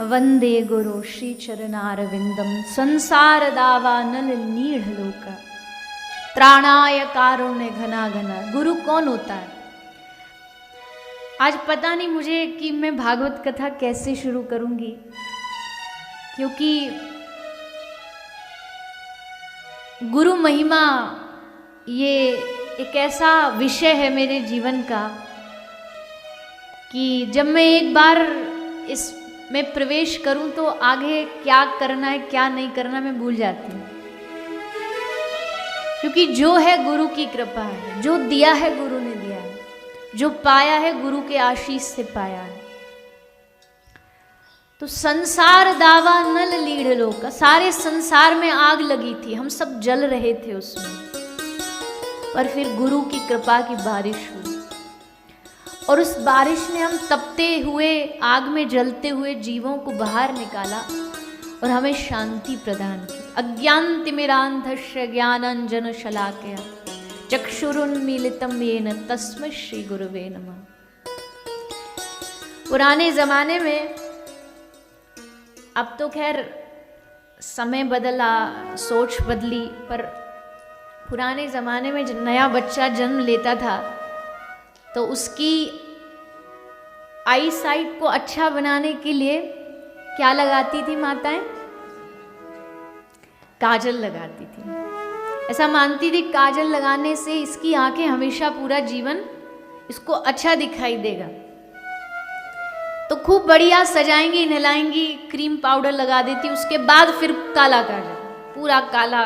वंदे गुरु श्री चरणारविंदम संसार दावानल नीढ़ लोक त्राणाय कारुण्य घना घना। गुरु कौन होता है? आज पता नहीं मुझे कि मैं भागवत कथा कैसे शुरू करूंगी, क्योंकि गुरु महिमा ये एक ऐसा विषय है मेरे जीवन का कि जब मैं एक बार इसमें प्रवेश करूं तो आगे क्या करना है क्या नहीं करना मैं भूल जाती हूँ, क्योंकि जो है गुरु की कृपा है, जो दिया है गुरु ने दिया है, जो पाया है गुरु के आशीष से पाया है। तो संसार दावा नल लीढ़ लोक, सारे संसार में आग लगी थी, हम सब जल रहे थे उसमें, पर फिर गुरु की कृपा की बारिश हुई और उस बारिश ने हम तपते हुए आग में जलते हुए जीवों को बाहर निकाला और हमें शांति प्रदान की। अज्ञानतिमिरान्धस्य ज्ञानांजन शलाकया चक्षुरुन्मीलितं येन तस्मै श्री गुरुवे नमः। पुराने जमाने में, अब तो खैर समय बदला, सोच बदली, पर पुराने ज़माने में जब नया बच्चा जन्म लेता था तो उसकी आई साइट को अच्छा बनाने के लिए क्या लगाती थी माताएं? काजल लगाती थी। ऐसा मानती थी काजल लगाने से इसकी आंखें हमेशा पूरा जीवन इसको अच्छा दिखाई देगा। तो खूब बढ़िया सजाएंगी, नहलाएंगी, क्रीम पाउडर लगा देती, उसके बाद फिर काला काजल, पूरा काला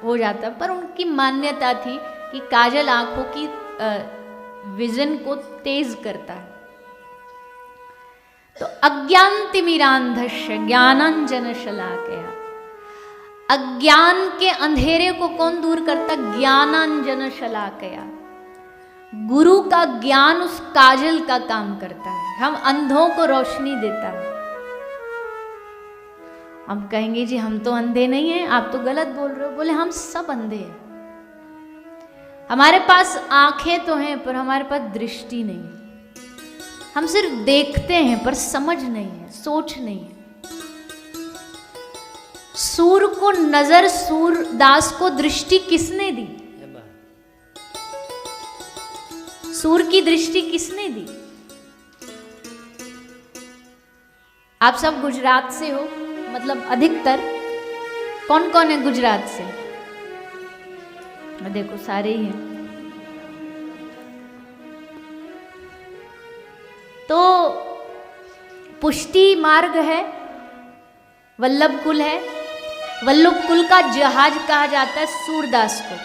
हो जाता। पर उनकी मान्यता थी कि काजल आंखों की विजन को तेज करता है। तो अज्ञानतिमिरान्धस्य ज्ञानांजन शलाकया, अज्ञान के अंधेरे को कौन दूर करता? ज्ञानांजन शलाकया। गुरु का ज्ञान उस काजल का काम करता है, हम अंधों को रोशनी देता है। हम कहेंगे जी हम तो अंधे नहीं हैं, आप तो गलत बोल रहे हो। बोले हम सब अंधे हैं, हमारे पास आंखें तो हैं पर हमारे पास दृष्टि नहीं है। हम सिर्फ देखते हैं पर समझ नहीं है, सोच नहीं है। सूर को नजर, सूरदास को दृष्टि किसने दी? सूर की दृष्टि किसने दी? आप सब गुजरात से हो, मतलब अधिकतर। कौन कौन है गुजरात से? देखो सारे ही हैं। तो पुष्टि मार्ग है, वल्लभ कुल है, वल्लभ कुल का जहाज कहा जाता है सूरदास को।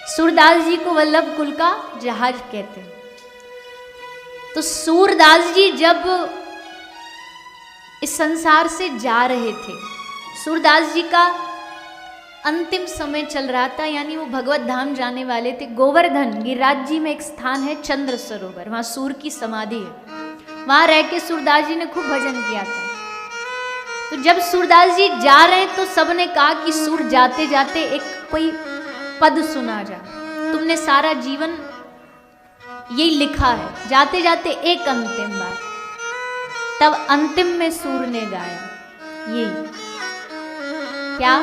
सूरदास जी को वल्लभ कुल का जहाज कहते हैं। तो सूरदास जी जब इस संसार से जा रहे थे, सूरदास जी का अंतिम समय चल रहा था, यानी वो भगवत धाम जाने वाले थे। गोवर्धन गिरिराज जी में एक स्थान है चंद्र सरोवर, वहां सूर की समाधि है। वहां रह के सूरदास जी ने खूब भजन किया था। तो जब सूरदास जी जा रहे तो सबने कहा कि सूर जाते जाते एक कोई पद सुना जा, तुमने सारा जीवन यही लिखा है, जाते जाते एक अंतिम बार। तब अंतिम में सूर ने गाया ये क्या?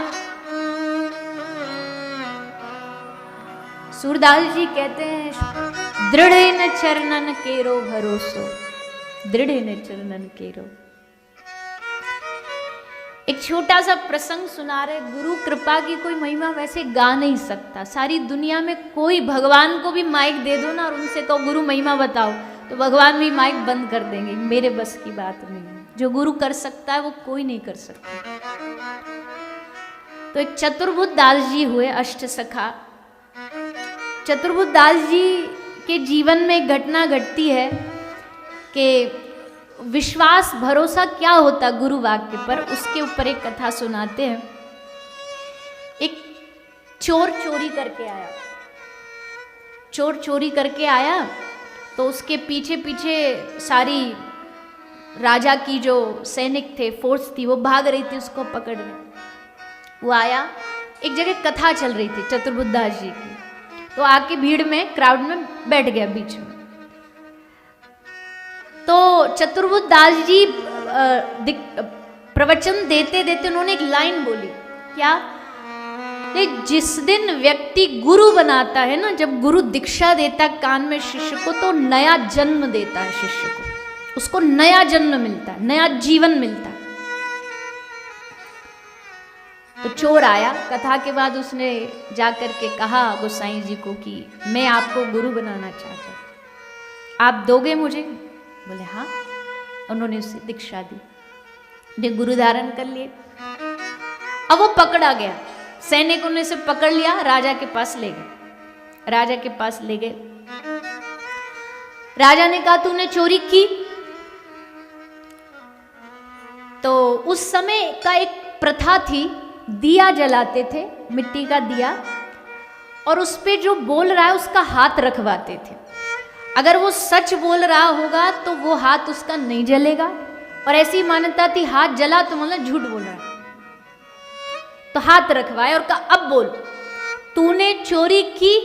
सूरदास जी कहते हैं दृढ़ न चरणन केरो भरोसो, दृढ़ न चरणन केरो। एक छोटा सा प्रसंग सुना रहे। गुरु कृपा की कोई महिमा वैसे गा नहीं सकता। सारी दुनिया में कोई भगवान को भी माइक दे दो ना और उनसे कहो गुरु महिमा बताओ, तो भगवान भी माइक बंद कर देंगे, मेरे बस की बात नहीं है। जो गुरु कर सकता है वो कोई नहीं कर सकता। तो एक चतुर्भुज दास जी हुए, अष्ट सखा। चतुर्भुज दास जी के जीवन में एक घटना घटती है कि विश्वास भरोसा क्या होता गुरु वाक्य पर, उसके ऊपर एक कथा सुनाते हैं। एक चोर चोरी करके आया, चोर चोरी करके आया तो उसके पीछे पीछे सारी राजा की जो सैनिक थे, फोर्स थी, वो भाग रही थी उसको पकड़ने। वो आया, एक जगह कथा चल रही थी चतुर्भुज दास जी की, तो आके भीड़ में, क्राउड में बैठ गया बीच में। तो चतुर्बुद्ध दास जी प्रवचन देते देते उन्होंने एक लाइन बोली, क्या? जिस दिन व्यक्ति गुरु बनाता है ना, जब गुरु दीक्षा देता कान में शिष्य को, तो नया जन्म देता है शिष्य को, उसको नया जन्म मिलता है, नया जीवन मिलता है। तो चोर आया, कथा के बाद उसने जाकर के कहा गोसाई जी को कि मैं आपको गुरु बनाना चाहता हूं, आप दोगे मुझे? बोले हाँ। उन्होंने उसे दीक्षा दी, ने गुरु धारण कर लिए। अब वो पकड़ा गया, सैनिकों ने उसे पकड़ लिया, राजा के पास ले गए। राजा के पास ले गए, राजा ने कहा तूने चोरी की? तो उस समय का एक प्रथा थी, दिया जलाते थे, मिट्टी का दिया, और उस पे जो बोल रहा है उसका हाथ रखवाते थे। अगर वो सच बोल रहा होगा तो वो हाथ उसका नहीं जलेगा, और ऐसी मान्यता थी हाथ जला तो मतलब झूठ बोल रहा है। तो हाथ रखवाए और कहा अब बोल, तूने चोरी की?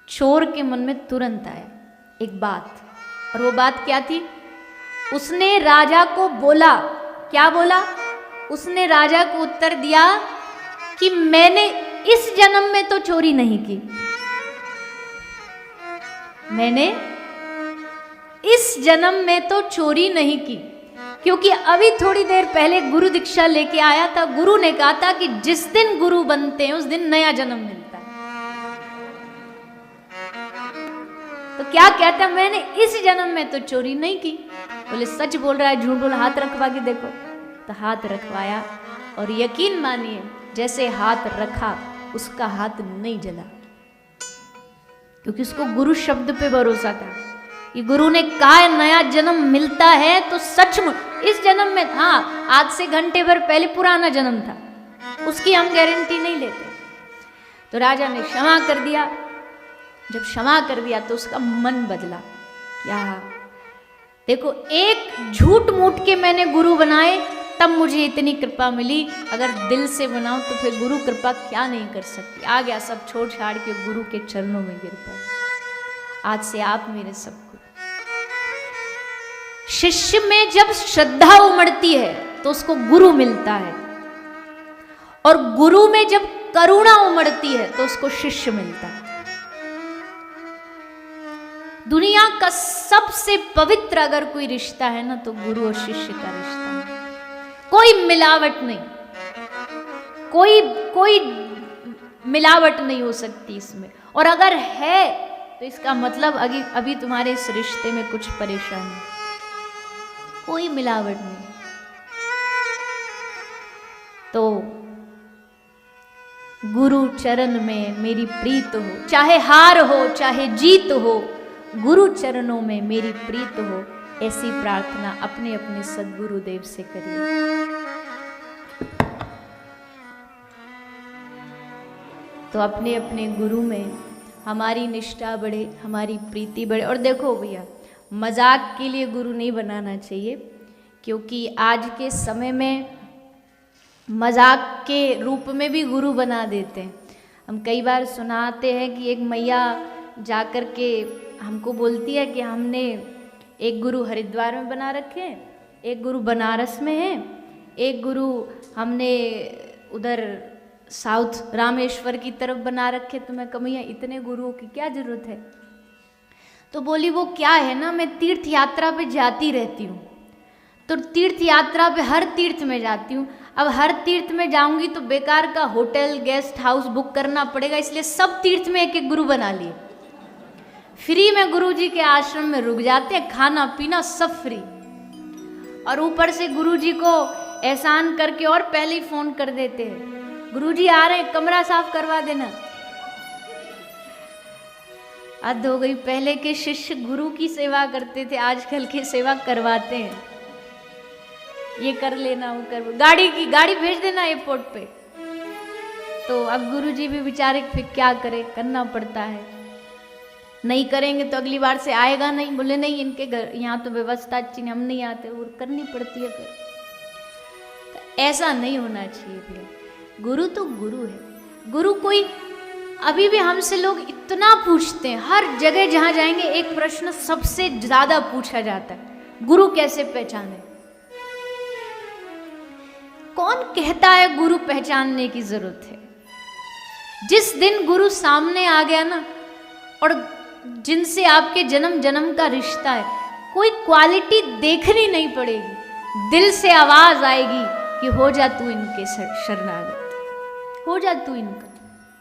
चोर के मन में तुरंत आया एक बात, और वो बात क्या थी? उसने राजा को बोला, क्या बोला? उसने राजा को उत्तर दिया कि मैंने इस जन्म में तो चोरी नहीं की, मैंने इस जन्म में तो चोरी नहीं की, क्योंकि अभी थोड़ी देर पहले गुरु दीक्षा लेके आया था। गुरु ने कहा था कि जिस दिन गुरु बनते हैं उस दिन नया जन्म मिलता है। तो क्या कहता, मैंने इस जन्म में तो चोरी नहीं की। बोले सच बोल रहा है, झूठ बोल, हाथ रखवा के देखो। तो हाथ रखवाया, और यकीन मानिए जैसे हाथ रखा उसका हाथ नहीं जला, क्योंकि उसको गुरु शब्द पे भरोसा था। ये गुरु ने कहा है नया जन्म मिलता है, तो सचमुच इस जन्म में, हाँ आज से घंटे भर पहले पुराना जन्म था, उसकी हम गारंटी नहीं लेते। तो राजा ने क्षमा कर दिया। जब क्षमा कर दिया तो उसका मन बदला। क्या देखो, एक झूठ मूठ के मैंने गुरु बनाए, तब मुझे इतनी कृपा मिली। अगर दिल से बनाऊं तो फिर गुरु कृपा क्या नहीं कर सकती। आ गया, सब छोड़ छाड़ के गुरु के चरणों में गिर पड़ा। आज से आप मेरे सब गुरु। शिष्य में जब श्रद्धा उमड़ती है तो उसको गुरु मिलता है, और गुरु में जब करुणा उमड़ती है तो उसको शिष्य मिलता है। दुनिया का सबसे पवित्र अगर कोई रिश्ता है ना, तो गुरु और शिष्य का रिश्ता है। कोई मिलावट नहीं, कोई मिलावट नहीं हो सकती इसमें। और अगर है तो इसका मतलब अभी तुम्हारे इस रिश्ते में कुछ परेशानी, कोई मिलावट नहीं। तो गुरु चरण में मेरी प्रीत हो, चाहे हार हो चाहे जीत हो, गुरु चरणों में मेरी प्रीत हो। ऐसी प्रार्थना अपने अपने सद्गुरुदेव से करिए। तो अपने अपने गुरु में हमारी निष्ठा बढ़े, हमारी प्रीति बढ़े। और देखो भैया, मजाक के लिए गुरु नहीं बनाना चाहिए, क्योंकि आज के समय में मजाक के रूप में भी गुरु बना देते हैं। हम कई बार सुनाते हैं कि एक मैया जाकर के हमको बोलती है कि हमने एक गुरु हरिद्वार में बना रखे हैं, एक गुरु बनारस में है, एक गुरु हमने उधर साउथ रामेश्वर की तरफ बना रखे। तो मैं कहा इतने गुरुओं की क्या जरूरत है? तो बोली वो क्या है ना, मैं तीर्थ यात्रा पे जाती रहती हूँ, तो तीर्थ यात्रा पे हर तीर्थ में जाती हूँ। अब हर तीर्थ में जाऊंगी तो बेकार का होटल गेस्ट हाउस बुक करना पड़ेगा, इसलिए सब तीर्थ में एक एक गुरु बना लिए। फ्री में गुरु जी के आश्रम में रुक जाते हैं, खाना पीना सब फ्री। और ऊपर से गुरु जी को एहसान करके और पहले ही फोन कर देते हैं, गुरु जी आ रहे हैं, कमरा साफ करवा देना। हद हो गई। पहले के शिष्य गुरु की सेवा करते थे, आजकल के सेवा करवाते हैं। ये कर लेना, वो कर, गाड़ी भेज देना एयरपोर्ट पे। तो अब गुरु जी भी बेचारे फिर क्या करे, करना पड़ता है। नहीं करेंगे तो अगली बार से आएगा नहीं। बोले नहीं, इनके घर यहाँ तो व्यवस्था अच्छी नहीं, हम नहीं आते, वो करनी पड़ती है फिर। तो ऐसा नहीं होना चाहिए भैया। गुरु तो गुरु है। गुरु कोई अभी भी हमसे लोग इतना पूछते हैं, हर जगह जहां जाएंगे एक प्रश्न सबसे ज्यादा पूछा जाता है, गुरु कैसे पहचाने। कौन कहता है गुरु पहचानने की जरूरत है? जिस दिन गुरु सामने आ गया ना, और जिनसे आपके जन्म जन्म का रिश्ता है, कोई क्वालिटी देखनी नहीं पड़ेगी, दिल से आवाज आएगी कि हो जा तू इनके शरणागत, हो जा तू इनका।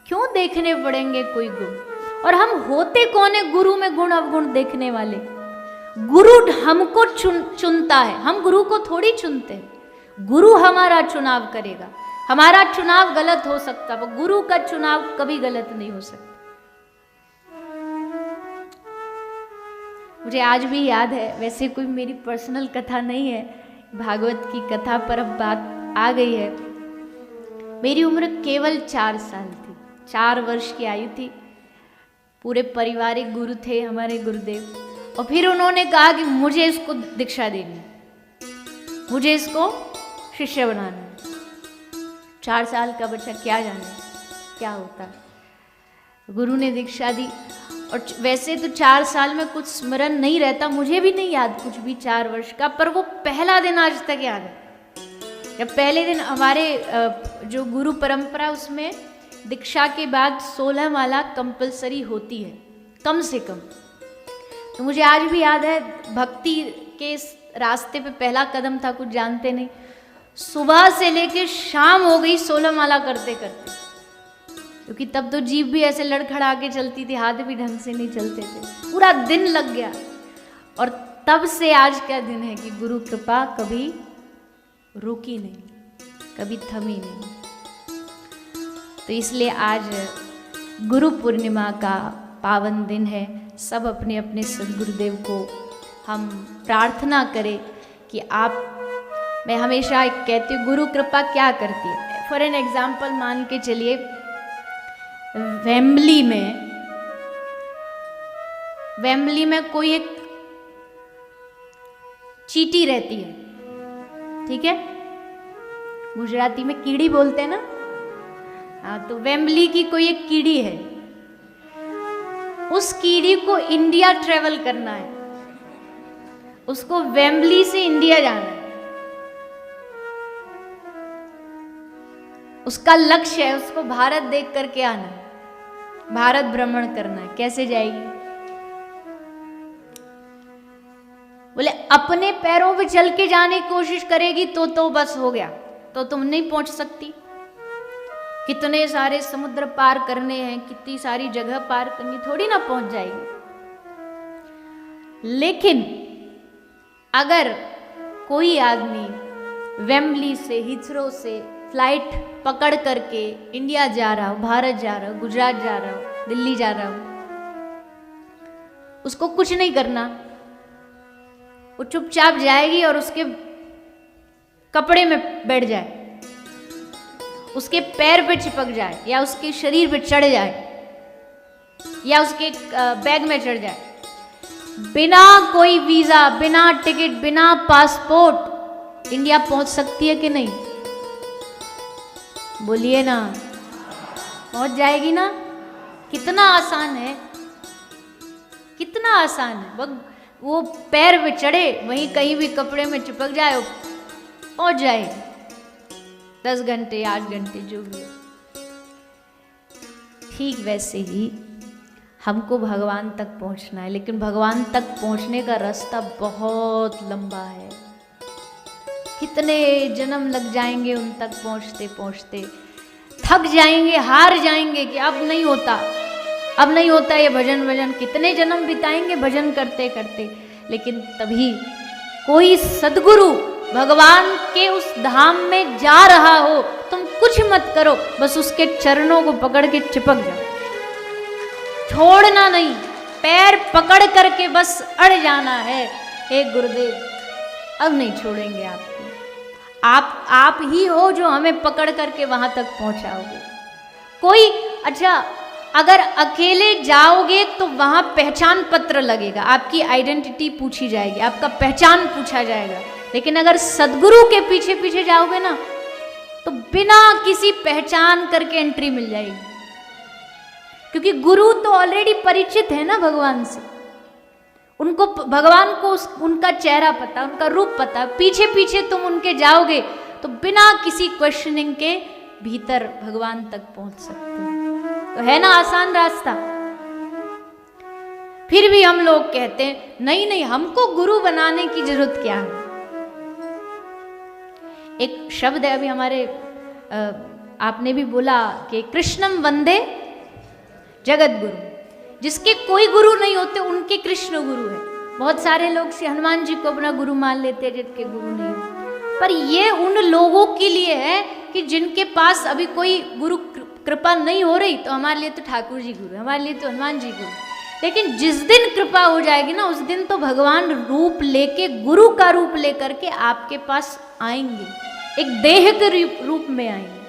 क्यों देखने पड़ेंगे कोई गुण? और हम होते कौन है गुरु में गुण अवगुण देखने वाले? गुरु हमको चुनता है, हम गुरु को थोड़ी चुनते हैं। गुरु हमारा चुनाव करेगा। हमारा चुनाव गलत हो सकता है, गुरु का चुनाव कभी गलत नहीं हो सकता। मुझे आज भी याद है, वैसे कोई मेरी पर्सनल कथा नहीं है, भागवत की कथा पर अब बात आ गई है। मेरी उम्र केवल 4 साल थी, 4 वर्ष की आयु थी। पूरे पारिवारिक गुरु थे हमारे गुरुदेव, और फिर उन्होंने कहा कि मुझे इसको दीक्षा देनी, मुझे इसको शिष्य बनाना है। 4 साल का बच्चा क्या जाने क्या होता है। गुरु ने दीक्षा दी, और वैसे तो 4 साल में कुछ स्मरण नहीं रहता, मुझे भी नहीं याद कुछ भी 4 वर्ष का, पर वो पहला दिन आज तक याद है। जब पहले दिन हमारे जो गुरु परंपरा, उसमें दीक्षा के बाद 16 माला कंपलसरी होती है कम से कम। तो मुझे आज भी याद है, भक्ति के रास्ते पे पहला कदम था, कुछ जानते नहीं, सुबह से लेके शाम हो गई 16 माला करते करते, क्योंकि तब तो जीभ भी ऐसे लड़खड़ा के चलती थी, हाथ भी ढंग से नहीं चलते थे, पूरा दिन लग गया। और तब से आज का दिन है कि गुरु कृपा कभी रुकी नहीं, कभी थमी नहीं। तो इसलिए आज गुरु पूर्णिमा का पावन दिन है। सब अपने अपने सद्गुरुदेव को हम प्रार्थना करें कि आप, मैं हमेशा कहती हूँ गुरु कृपा क्या करती है। फॉर एन एग्जाम्पल मान के चलिए, वेम्बली में कोई एक चींटी रहती है, ठीक है, गुजराती में कीड़ी बोलते हैं ना, हाँ, तो वेम्बली की कोई एक कीड़ी है, उस कीड़ी को इंडिया ट्रेवल करना है, उसको वेम्बली से इंडिया जाना है, उसका लक्ष्य है उसको भारत देख करके आना है, भारत भ्रमण करना है। कैसे जाएगी? बोले अपने पैरों पे चल के जाने की कोशिश करेगी तो बस हो गया, तो तुम नहीं पहुंच सकती। कितने सारे समुद्र पार करने हैं, कितनी सारी जगह पार करनी, थोड़ी ना पहुंच जाएगी। लेकिन अगर कोई आदमी वेम्बली से, हिथरो से फ्लाइट पकड़ करके इंडिया जा रहा हो, भारत जा रहा हो, गुजरात जा रहा हो, दिल्ली जा रहा हो, उसको कुछ नहीं करना, वो चुपचाप जाएगी और उसके कपड़े में बैठ जाए, उसके पैर पे चिपक जाए, या उसके शरीर पे चढ़ जाए, या उसके बैग में चढ़ जाए, बिना कोई वीजा, बिना टिकट, बिना पासपोर्ट इंडिया पहुंच सकती है कि नहीं? बोलिए ना, पहुंच जाएगी ना? कितना आसान है, कितना आसान है। वो पैर पे चढ़े, वहीं कहीं भी कपड़े में चिपक जाए, पहुंच जाएगी। 10 घंटे 8 घंटे जो भी हो। ठीक वैसे ही हमको भगवान तक पहुंचना है, लेकिन भगवान तक पहुंचने का रास्ता बहुत लंबा है। कितने जन्म लग जाएंगे उन तक पहुंचते पहुंचते, थक जाएंगे, हार जाएंगे कि अब नहीं होता, अब नहीं होता ये भजन। कितने जन्म बिताएंगे भजन करते करते, लेकिन तभी कोई सद्गुरु भगवान के उस धाम में जा रहा हो, तुम कुछ मत करो, बस उसके चरणों को पकड़ के चिपक जाओ, छोड़ना नहीं, पैर पकड़ करके बस अड़ जाना है। हे गुरुदेव, अब नहीं छोड़ेंगे आपको, आप ही हो जो हमें पकड़ करके वहां तक पहुंचाओगे। कोई, अच्छा, अगर अकेले जाओगे तो वहां पहचान पत्र लगेगा, आपकी आइडेंटिटी पूछी जाएगी, आपका पहचान पूछा जाएगा। लेकिन अगर सद्गुरु के पीछे पीछे जाओगे ना, तो बिना किसी पहचान करके एंट्री मिल जाएगी। क्योंकि गुरु तो ऑलरेडी परिचित है ना भगवान से, उनको भगवान को उनका चेहरा पता, उनका रूप पता। पीछे पीछे तुम उनके जाओगे तो बिना किसी क्वेश्चनिंग के भीतर भगवान तक पहुंच सकते हो। तो है ना आसान रास्ता। फिर भी हम लोग कहते हैं नहीं नहीं, हमको गुरु बनाने की जरूरत क्या है। एक शब्द है अभी हमारे आपने भी बोला कि कृष्णम वंदे जगत गुरु, जिसके कोई गुरु नहीं होते उनके कृष्ण गुरु है। बहुत सारे लोग श्री हनुमान जी को अपना गुरु मान लेते हैं जिनके गुरु नहीं होते, पर ये उन लोगों के लिए है कि जिनके पास अभी कोई गुरु कृपा नहीं हो रही, तो हमारे लिए तो ठाकुर जी गुरु, हमारे लिए तो हनुमान जी गुरु। लेकिन जिस दिन कृपा हो जाएगी ना, उस दिन तो भगवान रूप लेके, गुरु का रूप लेकर के आपके पास आएंगे, एक देह के रूप में आएंगे,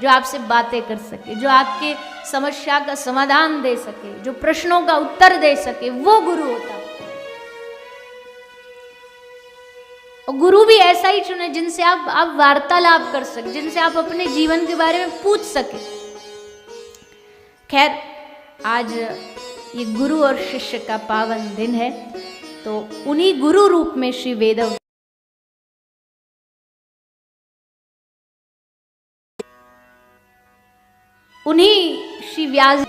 जो आपसे बातें कर सके, जो आपके समस्या का समाधान दे सके, जो प्रश्नों का उत्तर दे सके, वो गुरु होता है। और गुरु भी ऐसा ही चुने जिनसे आप वार्तालाप कर सके, जिनसे आप अपने जीवन के बारे में पूछ सके। खैर, आज ये गुरु और शिष्य का पावन दिन है, तो उन्हीं गुरु रूप में श्री वेद, उन्हीं श्री व्यास।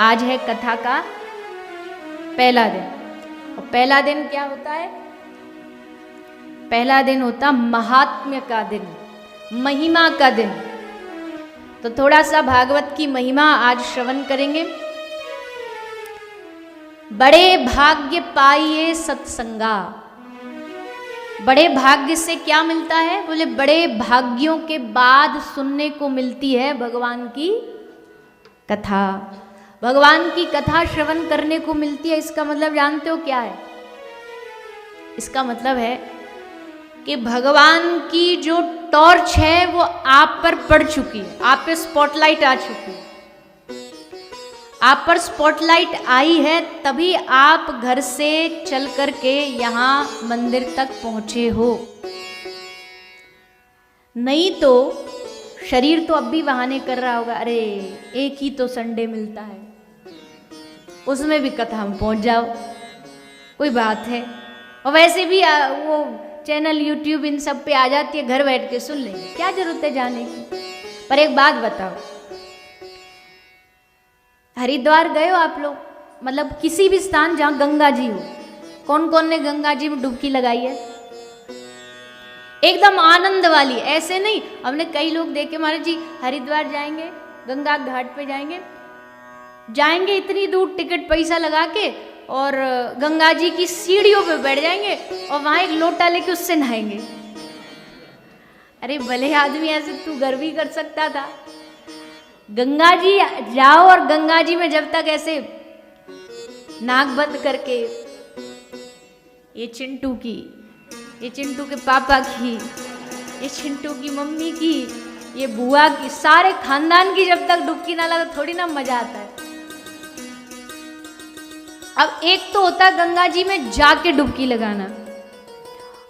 आज है कथा का पहला दिन। और पहला दिन क्या होता है? पहला दिन होता महात्म्य का दिन, महिमा का दिन। तो थोड़ा सा भागवत की महिमा आज श्रवण करेंगे। बड़े भाग्य पाइए सत्संगा। बड़े भाग्य से क्या मिलता है? बोले बड़े भाग्यों के बाद सुनने को मिलती है भगवान की कथा। भगवान की कथा श्रवण करने को मिलती है। इसका मतलब जानते हो क्या है? इसका मतलब है कि भगवान की जो टॉर्च है वो आप पर पड़ चुकी है, आप पे स्पॉटलाइट आ चुकी है। आप पर स्पॉटलाइट आई है तभी आप घर से चल करके यहाँ मंदिर तक पहुंचे हो, नहीं तो शरीर तो अब भी बहाने कर रहा होगा, अरे एक ही तो संडे मिलता है, उसमें भी कथा में पहुंच जाओ, कोई बात है। और वैसे भी वो चैनल यूट्यूब इन सब पे आ जाती है, घर बैठ के सुन लेंगे, क्या जरूरत है जाने की। पर एक बात बताओ, हरिद्वार गए हो आप लोग? मतलब किसी भी स्थान जहाँ गंगा जी हो, कौन कौन ने गंगा जी में डुबकी लगाई है? एकदम आनंद वाली, ऐसे नहीं। हमने कई लोग देखे, महाराज जी हरिद्वार जाएंगे, गंगा घाट पे जाएंगे इतनी दूर टिकट पैसा लगा के, और गंगा जी की सीढ़ियों पे बैठ जाएंगे और वहां एक लोटा लेके उससे नहाएंगे। अरे भले आदमी, ऐसे तू घर भी कर सकता था। गंगा जी जाओ और गंगा जी में जब तक ऐसे नाक बंद करके, ये चिंटू की, ये चिंटू के पापा की, ये चिंटू की मम्मी की, ये बुआ की, सारे खानदान की जब तक डुबकी ना लगे थोड़ी ना मजा आता है। अब एक तो होता है गंगा जी में जाके डुबकी लगाना,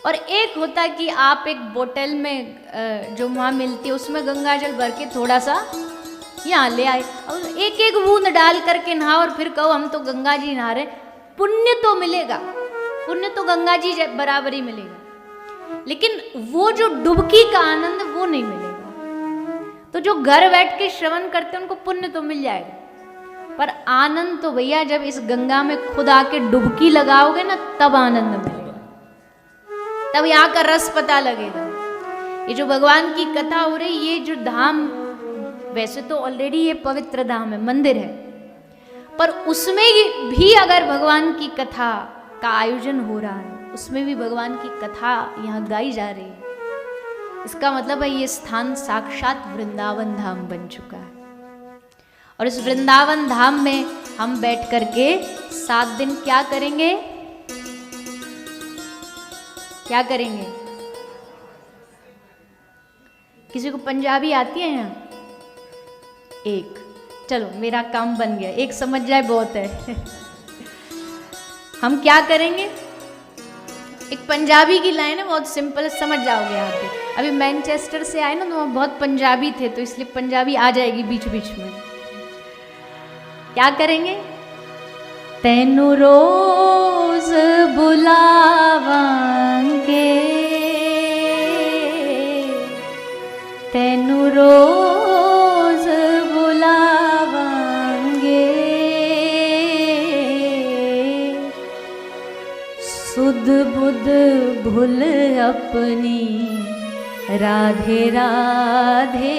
और एक होता है कि आप एक बोतल में जो वहाँ मिलती है उसमें गंगा जल भर के थोड़ा सा यहाँ ले आए और एक एक बूंद डाल करके नहाओ, और फिर कहो हम तो गंगा जी नहा रहे। पुण्य तो मिलेगा, पुण्य तो गंगा जी बराबर ही मिलेगा, लेकिन वो जो डुबकी का आनंद वो नहीं मिलेगा। तो जो घर बैठ के श्रवण करते हैं उनको पुण्य तो मिल जाएगा, पर आनंद तो भैया जब इस गंगा में खुद आके डुबकी लगाओगे ना, तब आनंद मिलेगा, तब यहाँ का रस पता लगेगा। ये जो भगवान की कथा हो रही, ये जो धाम, वैसे तो ऑलरेडी ये पवित्र धाम है, मंदिर है, पर उसमें भी अगर भगवान की कथा का आयोजन हो रहा है, उसमें भी भगवान की कथा यहाँ गाई जा रही है, इसका मतलब है ये स्थान साक्षात वृंदावन धाम बन चुका है। और इस वृंदावन धाम में हम बैठ करके 7 दिन क्या करेंगे? क्या करेंगे? किसी को पंजाबी आती है यहाँ? एक, चलो मेरा काम बन गया, एक समझ जाए बहुत है। हम क्या करेंगे? एक पंजाबी की लाइन है, बहुत सिंपल, समझ जाओगे आप भी। अभी मैनचेस्टर से आए ना, तो वहाँ बहुत पंजाबी थे, तो इसलिए पंजाबी आ जाएगी बीच बीच में। क्या करेंगे? तेनु रोज बुलावांगे, तेनु रोज बुलावांगे, सुध बुध भूल अपनी राधे राधे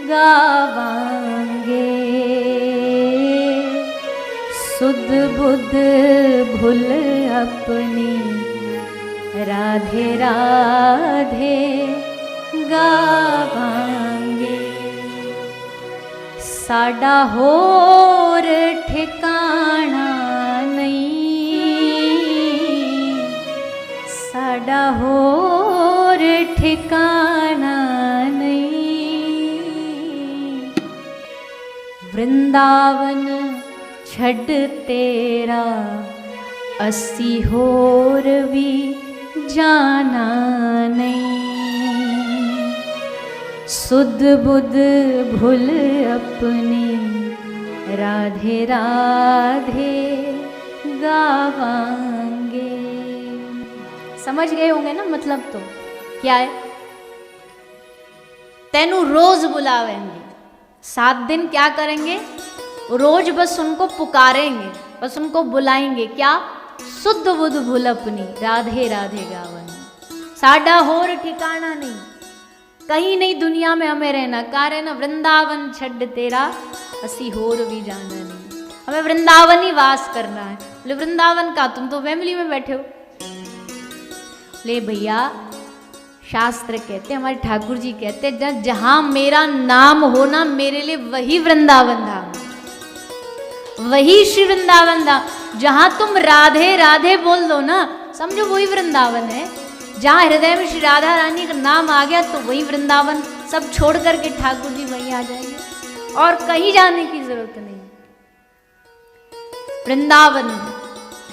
गावांगे, सुध बुध भूल अपनी राधे राधे गावांगे। साडा होर ठिकाना नहीं, साडा होर ठिकाना नहीं, वृंदावन छड़ तेरा असी होर भी जाना नहीं, सुध बुध भूल अपने राधे राधे गावांगे। समझ गए होंगे ना मतलब? तो क्या है? तेनु रोज बुलावेंगे, 7 दिन क्या करेंगे? रोज बस उनको पुकारेंगे, बस उनको बुलाएंगे। क्या? शुद्ध बुद्ध भूल अपनी राधे राधे गावन, साडा होर ठिकाना नहीं, कहीं नहीं दुनिया में हमें रहना। कहाँ रहना? वृंदावन छड़ तेरा असी होर भी जाना नहीं, हमें वृंदावन ही वास करना है। बोले वृंदावन का? तुम तो फैमिली में बैठे हो। ले भैया, शास्त्र कहते, हमारे ठाकुर जी कहते, जहां मेरा नाम हो ना, मेरे लिए वही वृंदावन धाम, वही श्री वृंदावन धाम। जहां तुम राधे राधे बोल दो ना, समझो वही वृंदावन है। जहां हृदय में श्री राधा रानी का नाम आ गया तो वही वृंदावन। सब छोड़ करके ठाकुर जी वहीं आ जाएंगे और कहीं जाने की जरूरत नहीं। वृंदावन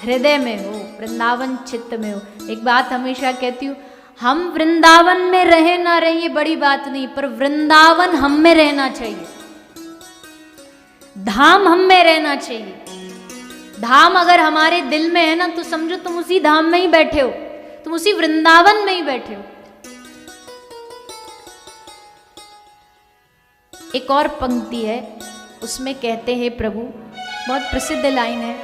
हृदय में हो, वृंदावन चित्त में हो। एक बात हमेशा कहती हूँ, हम वृंदावन में रहे ना रहे ये बड़ी बात नहीं, पर वृंदावन हम में रहना चाहिए, धाम हम में रहना चाहिए। धाम अगर हमारे दिल में है ना, तो समझो तुम उसी धाम में ही बैठे हो, तुम उसी वृंदावन में ही बैठे हो। एक और पंक्ति है, उसमें कहते हैं प्रभु, बहुत प्रसिद्ध लाइन है,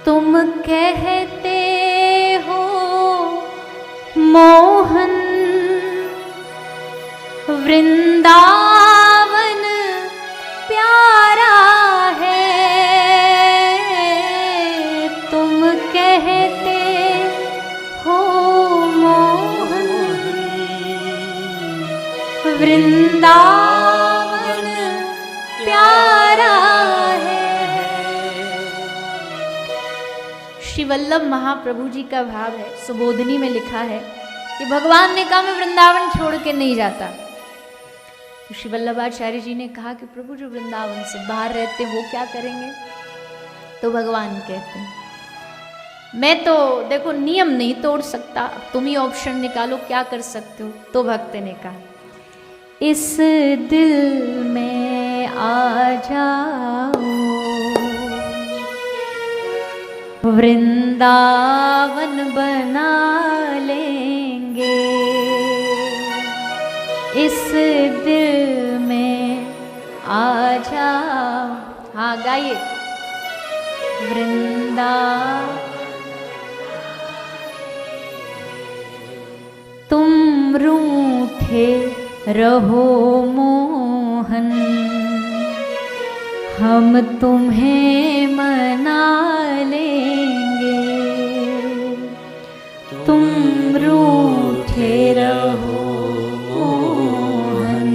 तुम कहते हो मोहन वृंदावन प्यारा है, तुम कहते हो मोहन वृंदावन प्यारा है। श्री वल्लभ महाप्रभु जी का भाव है, सुबोधनी में लिखा है कि भगवान ने कहा मैं वृंदावन छोड़ के नहीं जाता। तो श्री वल्लभाचार्य जी ने कहा कि प्रभु जो वृंदावन से बाहर रहते हैं वो क्या करेंगे? तो भगवान कहते हैं मैं तो देखो नियम नहीं तोड़ सकता, तुम ही ऑप्शन निकालो क्या कर सकते हो। तो भक्त ने कहा इस दिल में आ जाओ, वृंदावन बना लेंगे, इस दिल में आ जाओ। हाँ गाइए, वृंदावन तुम रूठे रहो मोहन, हम तुम्हें मना लेंगे, तुम रूठे रहो मोहन,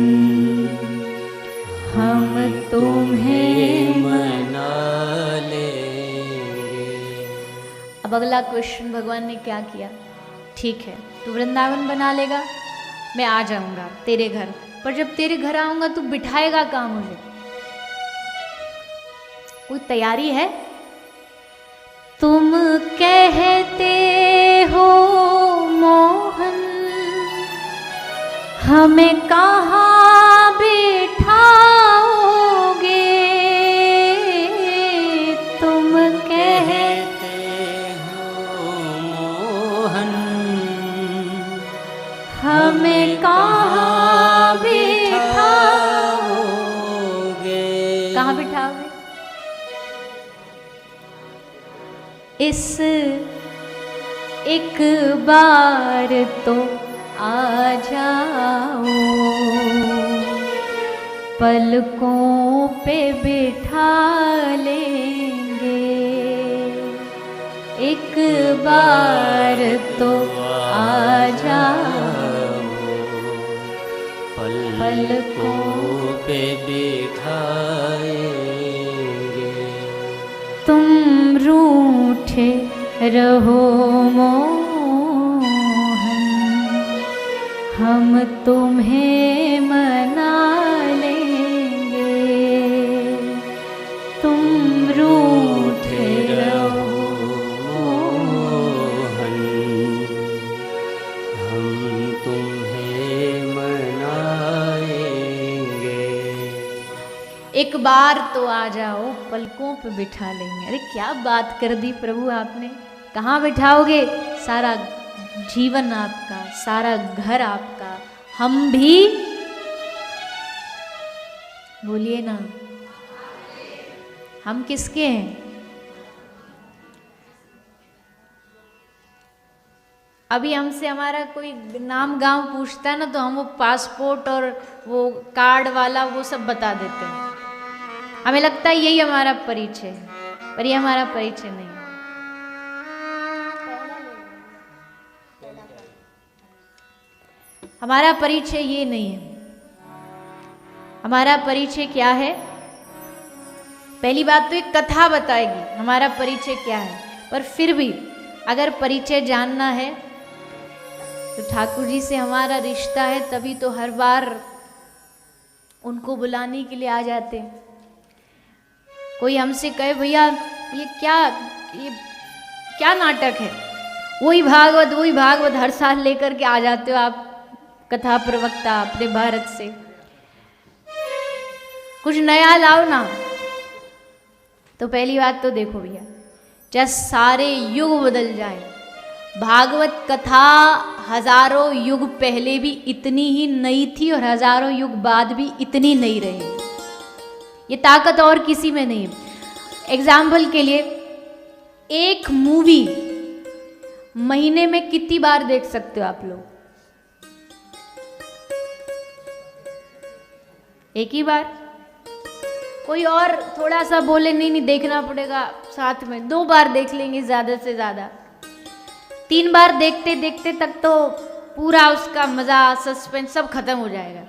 हम तुम्हें मना लेंगे। अब अगला क्वेश्चन भगवान ने क्या किया? ठीक है तू वृंदावन बना लेगा, मैं आ जाऊंगा तेरे घर, पर जब तेरे घर आऊंगा तू बिठाएगा कहाँ मुझे? कोई तैयारी है? तुम कहते हो मोहन हमें कहाँ बिठाओगे, इस एक बार तो आ जाओ, पलकों पे बिठा लेंगे, एक बार तो आ जाओ, पलकों पे बिठाएंगे। तुम रूठे रहो मोहन, हम तुम्हें मना लेंगे। तुम रूठे रहो मोहन, हम तुम्हें मनाएंगे। एक बार तो आ जाओ, पलकों पे बिठा लेंगे। अरे क्या बात कर दी प्रभु आपने। कहाँ बिठाओगे? सारा जीवन आपका, सारा घर आपका, हम भी बोलिए ना, हम किसके हैं? अभी हमसे हमारा कोई नाम गांव पूछता है ना, तो हम वो पासपोर्ट और वो कार्ड वाला वो सब बता देते हैं। हमें लगता है यही हमारा परिचय है, पर ये हमारा परिचय नहीं। हमारा परिचय ये नहीं है। हमारा परिचय क्या है? पहली बात तो एक कथा बताएगी हमारा परिचय क्या है, पर फिर भी अगर परिचय जानना है तो ठाकुर जी से हमारा रिश्ता है, तभी तो हर बार उनको बुलाने के लिए आ जाते हैं। कोई हमसे कहे भैया ये क्या नाटक है, वही भागवत हर साल लेकर के आ जाते हो आप, कथा प्रवक्ता अपने भारत से, कुछ नया लाओ ना। तो पहली बात तो देखो भैया, चाहे सारे युग बदल जाए, भागवत कथा हजारों युग पहले भी इतनी ही नई थी और हजारों युग बाद भी इतनी नई रहेगी। ये ताकत और किसी में नहीं है। एग्जाम्पल के लिए, एक मूवी महीने में कितनी बार देख सकते हो आप लोग? एक ही बार। कोई और थोड़ा सा बोले नहीं देखना पड़ेगा साथ में, 2 बार देख लेंगे ज्यादा से ज्यादा। 3 बार देखते देखते तक तो पूरा उसका मजा, सस्पेंस सब खत्म हो जाएगा।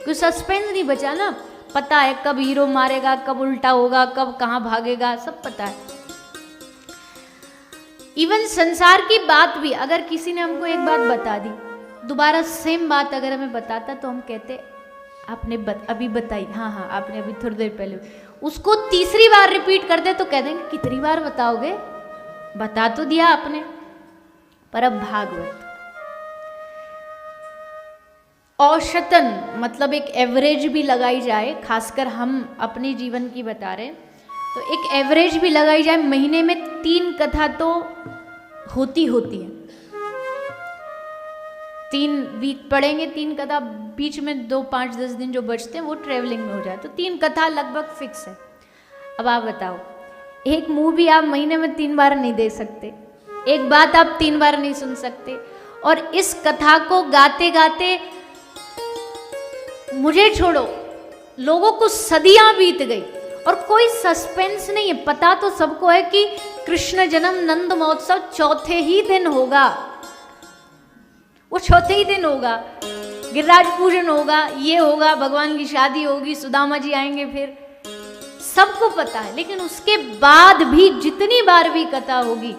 कोई सस्पेंस नहीं बचा ना, पता है कब हीरो मारेगा, कब उल्टा होगा, कब कहाँ भागेगा, सब पता है। इवन संसार की बात भी अगर किसी ने हमको एक बात बता दी, दोबारा सेम बात अगर हमें बताता तो हम कहते आपने अभी बताई, हाँ आपने अभी थोड़ी देर पहले, उसको तीसरी बार रिपीट कर दे तो कह देंगे कितनी बार बताओगे, बता तो दिया आपने। पर अब भागवत औसतन मतलब एक एवरेज भी लगाई जाए, खासकर हम अपने जीवन की बता रहे हैं, तो एक एवरेज भी लगाई जाए, महीने में 3 कथा तो होती है। 3 वीक पढ़ेंगे, 3 कथा, बीच में 2, 5, 10 दिन जो बचते हैं वो ट्रेवलिंग में हो जाए, तो 3 कथा लगभग फिक्स है। अब आप बताओ, एक मूवी आप महीने में 3 बार नहीं देख सकते, एक बात आप 3 बार नहीं सुन सकते, और इस कथा को गाते गाते मुझे छोड़ो लोगों को सदियां बीत गई और कोई सस्पेंस नहीं है। पता तो सबको है कि कृष्ण जन्म नंद महोत्सव चौथे ही दिन होगा, वो चौथे ही दिन होगा, गिरिराज पूजन होगा, ये होगा, भगवान की शादी होगी, सुदामा जी आएंगे, फिर सबको पता है। लेकिन उसके बाद भी जितनी बार भी कथा होगी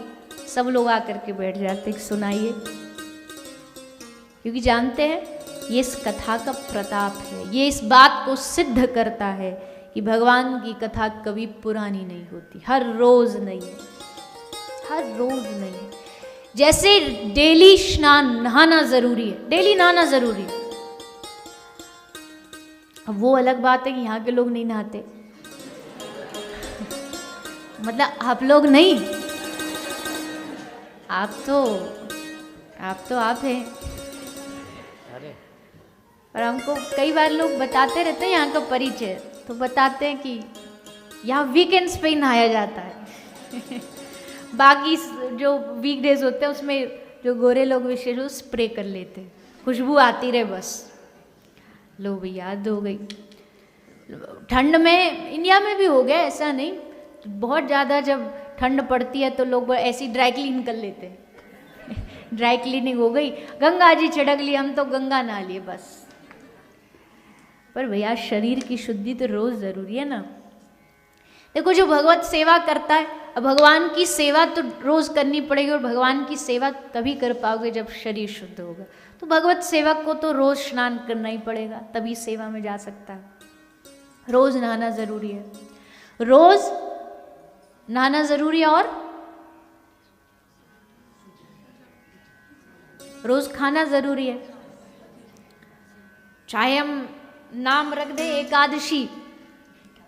सब लोग आकर के बैठ जाते सुनाइए, क्योंकि जानते हैं ये इस कथा का प्रताप है, ये इस बात को सिद्ध करता है कि भगवान की कथा कभी पुरानी नहीं होती, हर रोज नहीं है, हर रोज नहीं है। जैसे डेली स्नान नहाना जरूरी है, डेली नहाना जरूरी है। अब वो अलग बात है कि यहाँ के लोग नहीं नहाते, मतलब आप लोग नहीं, आप तो आप हैं। और हमको कई बार लोग बताते रहते हैं यहाँ का परिचय, तो बताते हैं कि यहाँ वीकेंड्स पे ही नहाया जाता है बाकी जो वीकडेज होते हैं उसमें जो गोरे लोग विशेष वो स्प्रे कर लेते हैं, खुशबू आती रहे बस। लो भाई याद हो गई। ठंड में इंडिया में भी हो गया, ऐसा नहीं, बहुत ज़्यादा जब ठंड पड़ती है तो लोग ऐसी ड्राई क्लीन कर लेते हैं। ड्राई क्लीनिंग हो गई, गंगा जी छिड़क ली, हम तो गंगा नहा लिए बस। पर भैया शरीर की शुद्धि तो रोज जरूरी है ना। देखो जो भगवत सेवा करता है, अब भगवान की सेवा तो रोज करनी पड़ेगी, और भगवान की सेवा तभी कर पाओगे जब शरीर शुद्ध होगा। तो भगवत सेवक को तो रोज स्नान करना ही पड़ेगा, तभी सेवा में जा सकता है। रोज नहाना जरूरी है, रोज नहाना जरूरी है, और रोज खाना जरूरी है। चाहे हम नाम रख दे एकादशी,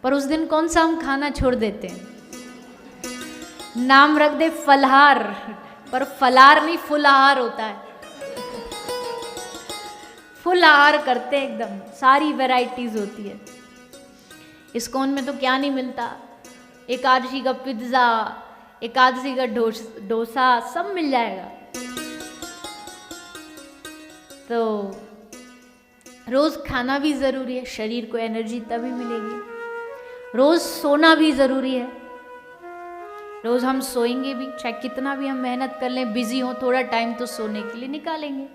पर उस दिन कौन सा हम खाना छोड़ देते हैं। नाम रख दे फलहार, पर फलाहार नहीं फुलाहार होता है। फुल आहार करते हैं एकदम, सारी वैरायटीज होती है। इस्कॉन में तो क्या नहीं मिलता, एकादशी का पिज्ज़ा, एकादशी का डोसा सब मिल जाएगा। तो रोज खाना भी जरूरी है, शरीर को एनर्जी तभी मिलेगी। रोज सोना भी जरूरी है, रोज हम सोएंगे भी, चाहे कितना भी हम मेहनत कर लें, बिजी हो, थोड़ा टाइम तो सोने के लिए निकालेंगे।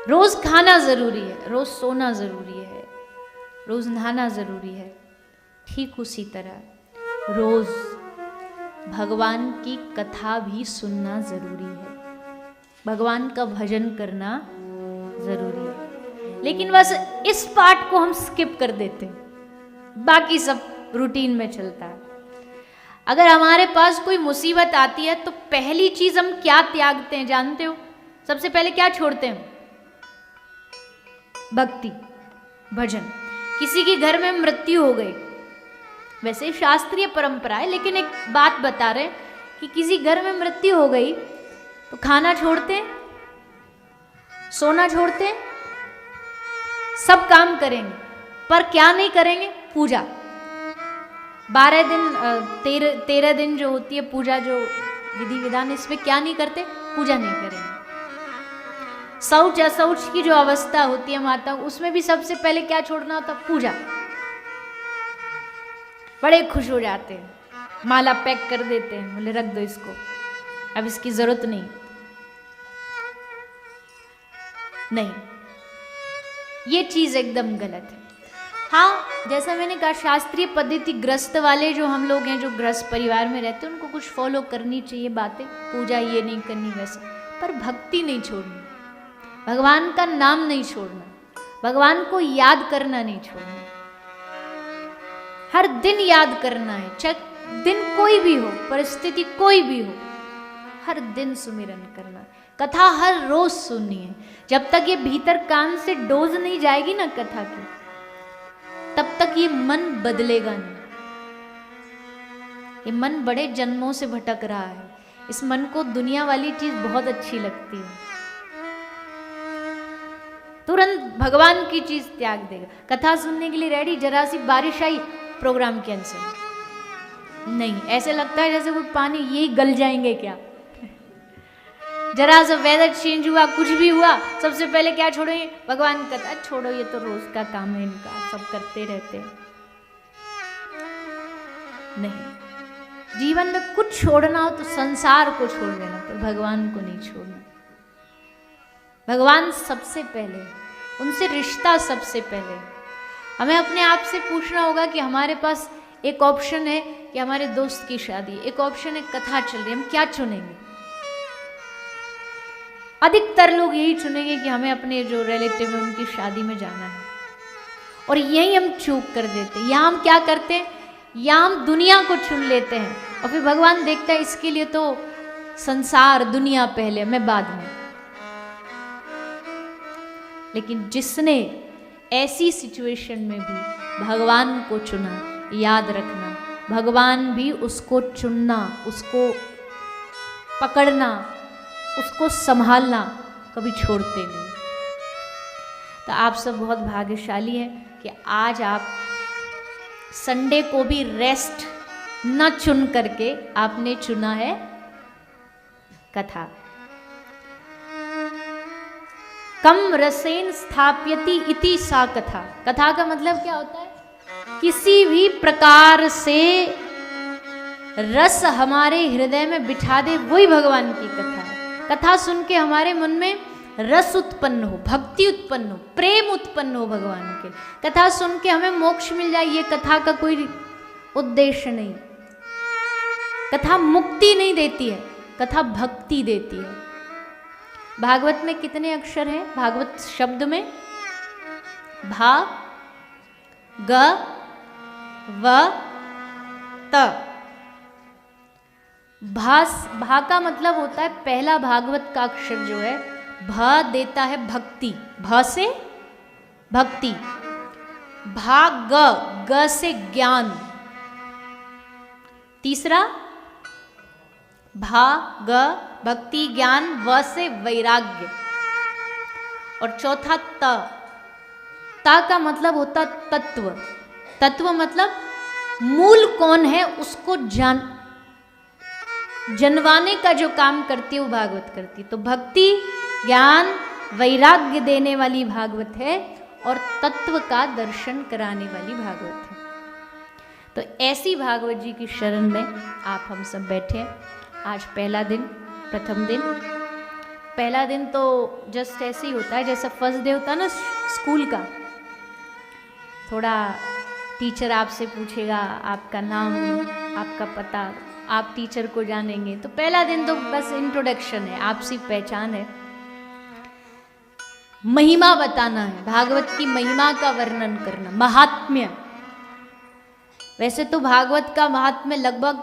रोज खाना जरूरी है, रोज सोना जरूरी है, रोज नहाना जरूरी है। ठीक उसी तरह रोज भगवान की कथा भी सुनना जरूरी है, भगवान का भजन करना जरूरी है। लेकिन बस इस पार्ट को हम स्किप कर देते हैं, बाकी सब रूटीन में चलता है। अगर हमारे पास कोई मुसीबत आती है तो पहली चीज हम क्या त्यागते हैं जानते हो? सबसे पहले क्या छोड़ते हैं? भक्ति, भजन। किसी के घर में मृत्यु हो गई, वैसे शास्त्रीय परंपरा है, लेकिन एक बात बता रहे कि किसी घर में मृत्यु हो गई तो खाना छोड़ते हैं, सोना छोड़ते हैं, सब काम करेंगे, पर क्या नहीं करेंगे? पूजा। 12 दिन 13 दिन जो होती है पूजा, जो विधि विधान, इसमें क्या नहीं करते? पूजा नहीं करेंगे। शौच अशौच की जो अवस्था होती है माता, उसमें भी सबसे पहले क्या छोड़ना होता? पूजा। बड़े खुश हो जाते हैं, माला पैक कर देते हैं, बोले रख दो इसको, अब इसकी जरूरत नहीं। नहीं, ये चीज एकदम गलत है। हाँ, जैसा मैंने कहा, शास्त्रीय पद्धति ग्रस्त वाले जो हम लोग हैं, जो ग्रस्त परिवार में रहते हैं, उनको कुछ फॉलो करनी चाहिए बातें, पूजा ये नहीं करनी वैसे, पर भक्ति नहीं छोड़नी, भगवान का नाम नहीं छोड़ना, भगवान को याद करना नहीं छोड़ना। हर दिन याद करना है, चाहे दिन कोई भी हो, परिस्थिति कोई भी हो, हर दिन सुमिरन करना, कथा हर रोज सुननी है। जब तक ये भीतर कान से डोज नहीं जाएगी ना कथा की, तब तक ये मन बदलेगा नहीं। ये मन बड़े जन्मों से भटक रहा है, इस मन को दुनिया वाली चीज बहुत अच्छी लगती है, तुरंत भगवान की चीज त्याग देगा। कथा सुनने के लिए रेडी, जरा सी बारिश आई, प्रोग्राम कैंसिल। नहीं, ऐसे लगता है जैसे वो पानी यही गल जाएंगे क्या। जरा सा वेदर चेंज हुआ, कुछ भी हुआ, सबसे पहले क्या छोड़ेंगे? भगवान कथा। छोड़ो, ये तो रोज का काम है इनका, सब करते रहते हैं। नहीं, जीवन में कुछ छोड़ना हो तो संसार को छोड़ देना, पर भगवान को नहीं छोड़ना। भगवान सबसे पहले, उनसे रिश्ता सबसे पहले। हमें अपने आप से पूछना होगा कि हमारे पास एक ऑप्शन है कि हमारे दोस्त की शादी, एक ऑप्शन है कथा चल रही है, हम क्या चुनेंगे? अधिकतर लोग यही चुनेंगे कि हमें अपने जो रिलेटिव है उनकी शादी में जाना है, और यही हम चूक कर देते हैं। यहाँ हम क्या करते हैं? यहाँ हम दुनिया को चुन लेते हैं, और फिर भगवान देखता है इसके लिए तो संसार दुनिया पहले, मैं बाद में। लेकिन जिसने ऐसी सिचुएशन में भी भगवान को चुना, याद रखना, भगवान भी उसको चुनना, उसको पकड़ना, उसको संभालना कभी छोड़ते नहीं। तो आप सब बहुत भाग्यशाली हैं कि आज आप संडे को भी रेस्ट न चुन करके आपने चुना है कथा। कम रसेन स्थाप्यति इति सा कथा। कथा का मतलब क्या होता है? किसी भी प्रकार से रस हमारे हृदय में बिठा दे, वही भगवान की कथा है। कथा सुन के हमारे मन में रस उत्पन्न हो, भक्ति उत्पन्न हो, प्रेम उत्पन्न हो भगवान के। कथा सुन के हमें मोक्ष मिल जाए, ये कथा का कोई उद्देश्य नहीं। कथा मुक्ति नहीं देती है, कथा भक्ति देती है। भागवत में कितने अक्षर हैं? भागवत शब्द में भा, ग, व, त। भा का मतलब होता है पहला भागवत का अक्षर जो है, भ देता है भक्ति, भ से भक्ति। भा ग से ज्ञान। तीसरा भा ग भक्ति ज्ञान, व से वैराग्य। और चौथा ता का मतलब होता तत्व। तत्व मतलब मूल कौन है उसको जनवाने का जो काम करती है वो भागवत करती। तो भक्ति ज्ञान वैराग्य देने वाली भागवत है और तत्व का दर्शन कराने वाली भागवत है। तो ऐसी भागवत जी की शरण में आप हम सब बैठे हैं। आज पहला दिन, प्रथम दिन। पहला दिन तो जस्ट ऐसे ही होता है जैसा फर्स्ट डे होता है ना स्कूल का। थोड़ा टीचर आपसे पूछेगा आपका नाम, आपका पता, आप टीचर को जानेंगे। तो पहला दिन तो बस इंट्रोडक्शन है, आपसी पहचान है। महिमा बताना है, भागवत की महिमा का वर्णन करना, महात्म्य। वैसे तो भागवत का महात्म्य लगभग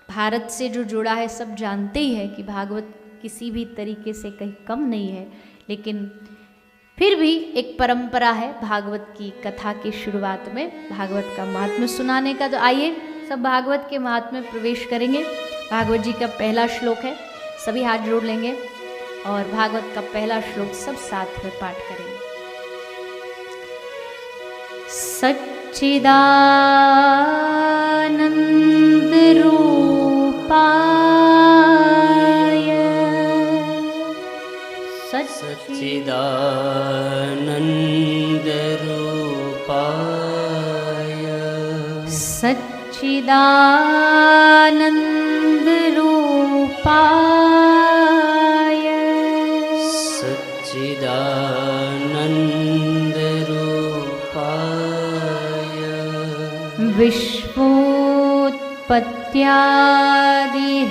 भारत से जो जुड़ा है सब जानते ही है कि भागवत किसी भी तरीके से कहीं कम नहीं है, लेकिन फिर भी एक परंपरा है भागवत की कथा की शुरुआत में भागवत का महात्म्य सुनाने का। तो आइए सब भागवत के महात्म्य में प्रवेश करेंगे। भागवत जी का पहला श्लोक है, सभी हाथ जोड़ लेंगे और भागवत का पहला श्लोक सब साथ में पाठ करेंगे। सच्चिदानंद रूपाय सच्चिदानंद रूपाय सच्चिदानंद रूपाय सच्चिदानंद रूपाय विश्वोत्पत्त्यादि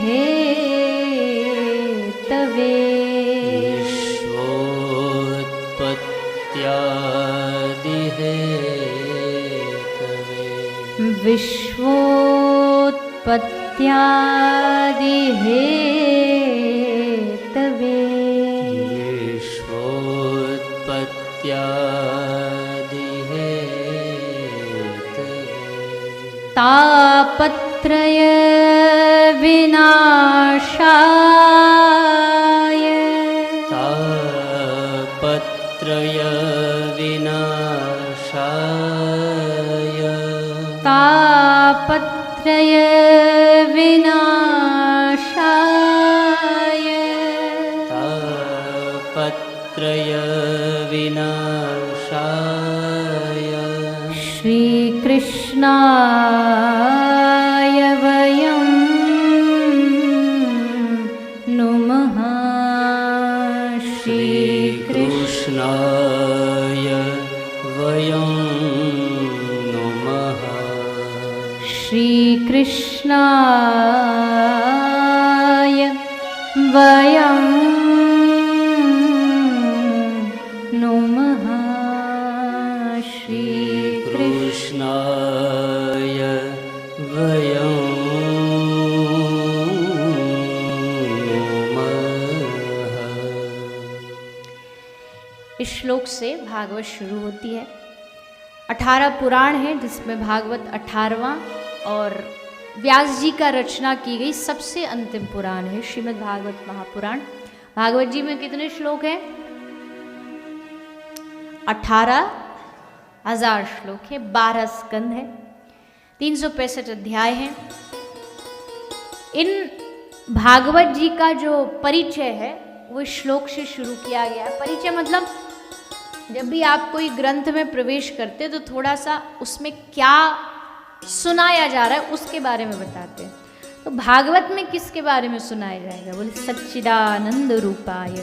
हेतवे विश्वोत्पत्त्यादि हेतवे विश्वोत्पत्त्यादि हेतवे तापत्रय विनाशाय तापत्रय विनाशाय तापत्रय विनाशाय तापत्रय विनाशाय श्रीकृष्णाय वयं नुमः श्रीकृष्णाय वयं नुमः श्रीकृष्णाय वयं नुमः श्रीकृष्णाय वयं नुमः। इस श्लोक से भागवत शुरू होती है। 18 पुराण है जिसमें भागवत 18वां और व्यास जी का रचना की गई सबसे अंतिम पुराण है श्रीमद् भागवत महापुराण। भागवत जी में कितने श्लोक हैं? 18,000 श्लोक है, 12 स्कंद है, 365 अध्याय हैं। इन भागवत जी का जो परिचय है वो श्लोक से शुरू किया गया है। परिचय मतलब जब भी आप कोई ग्रंथ में प्रवेश करते तो थोड़ा सा उसमें क्या सुनाया जा रहा है उसके बारे में बताते हैं। तो भागवत में किसके बारे में सुनाया जाएगा? बोले सच्चिदानंद रूपाय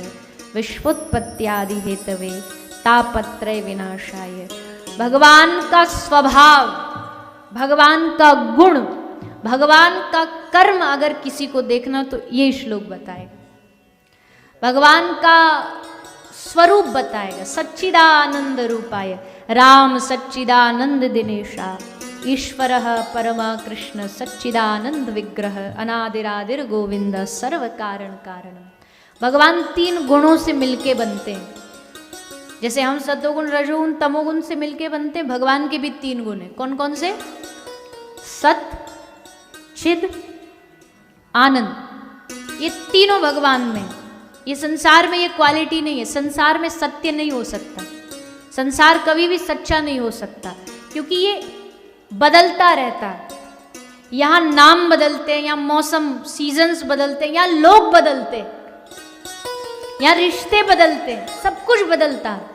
विश्वोत्पत्त्यादि हेतवे तापत्रय विनाशाय। भगवान का स्वभाव, भगवान का गुण, भगवान का कर्म अगर किसी को देखना तो ये श्लोक बताएगा। भगवान का स्वरूप बताएगा। सच्चिदानंद रूपाय राम सच्चिदानंद दिनेशा ईश्वरः परमा कृष्ण सच्चिदानंद विग्रह अनादिरादिर गोविंद सर्व कारण कारणम। भगवान तीन गुणों से मिलके बनते हैं। जैसे हम सतोगुण रजोगुण तमोगुण से मिलके बनते हैं, भगवान के भी तीन गुण हैं। कौन कौन से? सत चिद आनंद। ये तीनों भगवान में। ये संसार में ये क्वालिटी नहीं है। संसार में सत्य नहीं हो सकता, संसार कभी भी सच्चा नहीं हो सकता, क्योंकि ये बदलता रहता है। यहाँ नाम बदलते हैं, यहाँ मौसम सीजन्स बदलते हैं, यहाँ लोग बदलते हैं, यहाँ रिश्ते बदलते हैं, सब कुछ बदलता है।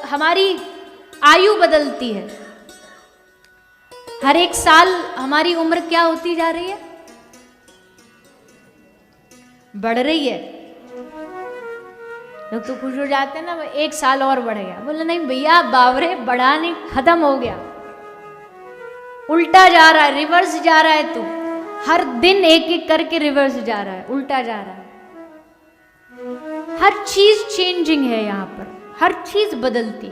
हमारी आयु बदलती है। हर एक साल हमारी उम्र क्या होती जा रही है? बढ़ रही है। लोग तो खुश हो जाते हैं ना, एक साल और बढ़ गया। बोले नहीं भैया, बावरे बढ़ा नहीं, खत्म हो गया, उल्टा जा रहा है, रिवर्स जा रहा है। तू हर दिन एक एक करके रिवर्स जा रहा है, उल्टा जा रहा है। हर चीज चेंजिंग है यहाँ पर, हर चीज बदलती।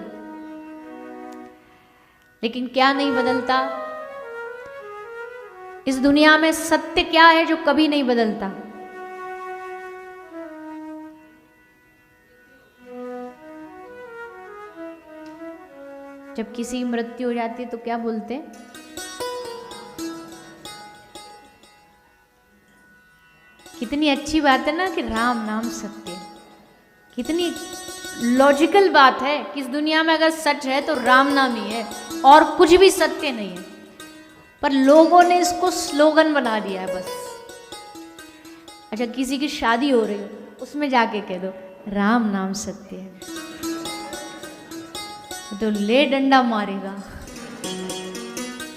लेकिन क्या नहीं बदलता? इस दुनिया में सत्य क्या है जो कभी नहीं बदलता? जब किसी की मृत्यु हो जाती है तो क्या बोलते हैं? कितनी अच्छी बात है ना कि राम नाम सत्य है। कितनी लॉजिकल बात है कि इस दुनिया में अगर सच है तो राम नाम ही है और कुछ भी सत्य नहीं है। पर लोगों ने इसको स्लोगन बना दिया है बस। अच्छा, किसी की शादी हो रही है, उसमें जाके कह दो राम नाम सत्य है, तो ले डंडा मारेगा।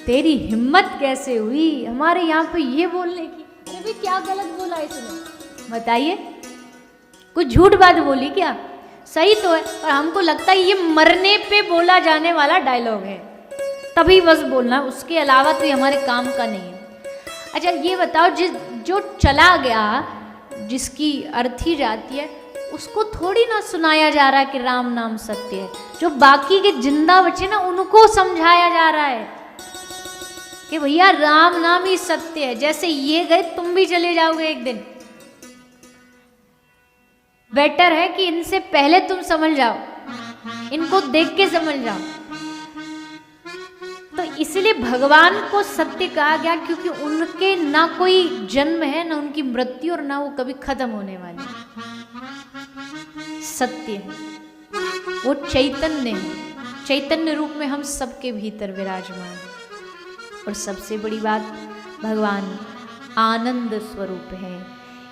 तेरी हिम्मत कैसे हुई हमारे यहाँ पे ये बोलने की? अरे भाई क्या गलत बोला इसने? बताइए, कुछ झूठ बात बोली क्या? सही तो है, पर हमको लगता है ये मरने पे बोला जाने वाला डायलॉग है, तभी बस बोलना, उसके अलावा तो ये हमारे काम का नहीं है। अच्छा ये बताओ, जो चला गया, जिसकी अर्थी जाती है, उसको थोड़ी ना सुनाया जा रहा है कि राम नाम सत्य है। जो बाकी के जिंदा बचे ना, उनको समझाया जा रहा है कि भैया राम नाम ही सत्य है। जैसे ये गए तुम भी चले जाओगे एक दिन। बेटर है कि इनसे पहले तुम समझ जाओ, इनको देख के समझ जाओ। तो इसलिए भगवान को सत्य कहा गया, क्योंकि उनके ना कोई जन्म है, ना उनकी मृत्यु, और ना वो कभी खत्म होने वाली। सत्य है, वो चैतन्य है। चैतन्य रूप में हम सबके भीतर विराजमान है। और सबसे बड़ी बात, भगवान आनंद स्वरूप है।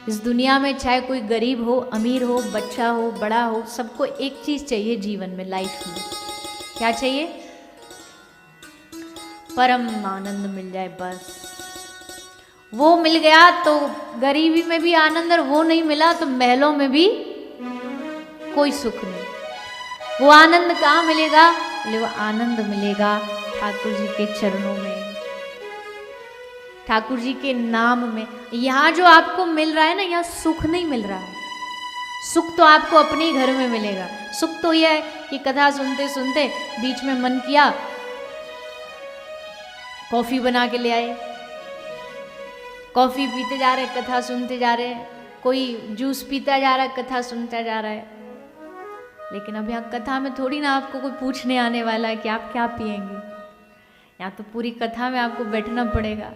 इस दुनिया में चाहे कोई गरीब हो, अमीर हो, बच्चा हो, बड़ा हो, सबको एक चीज चाहिए जीवन में, लाइफ में। क्या चाहिए? परम आनंद मिल जाए बस। वो मिल गया तो गरीबी में भी आनंद, और वो नहीं मिला तो महलों में भी कोई सुख नहीं। वो आनंद कहाँ मिलेगा? बोले वो आनंद मिलेगा ठाकुर जी के चरणों में, ठाकुर जी के नाम में। यहाँ जो आपको मिल रहा है ना, यहाँ सुख नहीं मिल रहा है। सुख तो आपको अपने ही घर में मिलेगा। सुख तो यह है कि कथा सुनते सुनते बीच में मन किया, कॉफी बना के ले आए, कॉफी पीते जा रहे, कथा सुनते जा रहे, कोई जूस पीता जा रहा है, कथा सुनता जा रहा है। लेकिन अब यहाँ कथा में थोड़ी ना आपको कोई पूछने आने वाला है कि आप क्या पिएंगे। यहाँ तो पूरी कथा में आपको बैठना पड़ेगा।